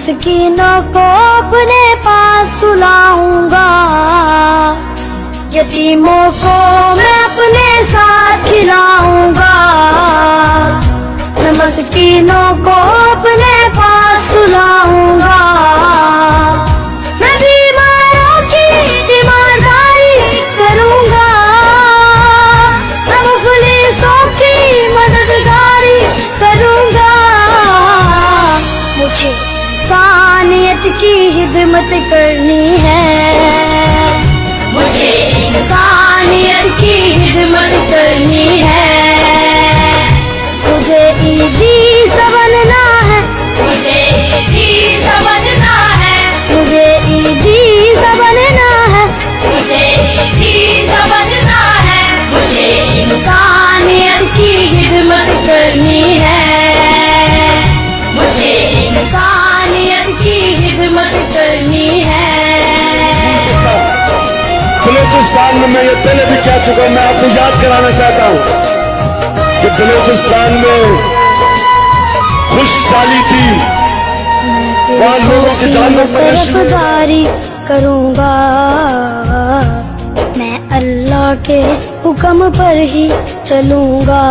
मस्कीनों को अपने पास सुलाऊंगा, यतीमों को मैं अपने साथ खिलाऊंगा। मैं मस्कीनों को अपने पास सुलाऊंगा, मैं बीमारों की तीमारदारी करूंगा, मैं मुफलिसों की मददगारी करूंगा। मुझे इंसानियत की खिदमत करनी है, मुझे इंसानियत की खिदमत करनी है। मुझे ईदी सा बनना है, मुझे ईदी सा बनना है, मुझे ईदी सा बनना है, मुझे ईदी सा बनना है। मुझे इंसानियत की खिदमत करनी है, मुझे इंसानियत की खिदमत करनी है। बलूचिस्तान में मैं ये पहले भी कह चुका हूं, मैं आपको याद कराना चाहता हूं कि बलूचिस्तान में खुशहाली थी, वहां लोगों की जानों पर तरफदारी करूंगा। मैं अल्लाह के हुक्म पर ही चलूंगा,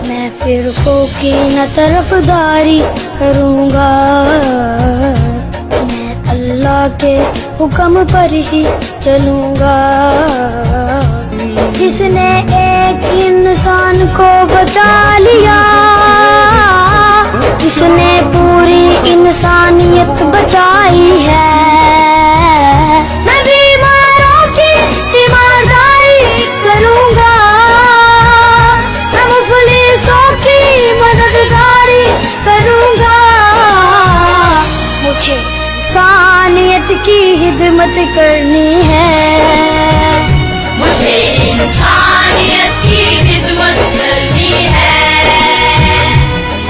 मैं फिरकों की न तरफदारी करूंगा। मैं अल्लाह के हुक्म पर ही चलूंगा। जिसने एक इंसान को बचा लिया, जिसने पूरी इंसानियत बचाई है। मैं बीमारों की तीमारदारी करूंगा, मैं मुफलिसों की मददगारी करूंगा। मुझे इंसानियत की खिदमत करनी है, मुझे इंसानियत की खिदमत करनी है।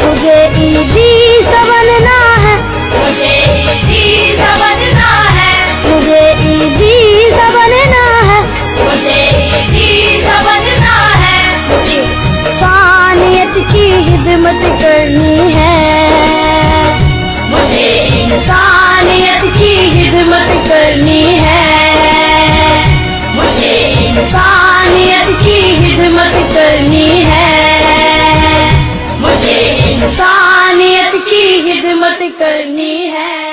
मुझे ईदी सा बनना है, मुझे ईदी सा बनना है, मुझे ईदी सा बनना है, मुझे ईदी सा बनना है। मुझे इंसानियत की खिदमत करनी है, मुझे इंसानियत की खिदमत करनी है। मुझे इंसानियत की खिदमत करनी है, मुझे इंसानियत की खिदमत करनी है।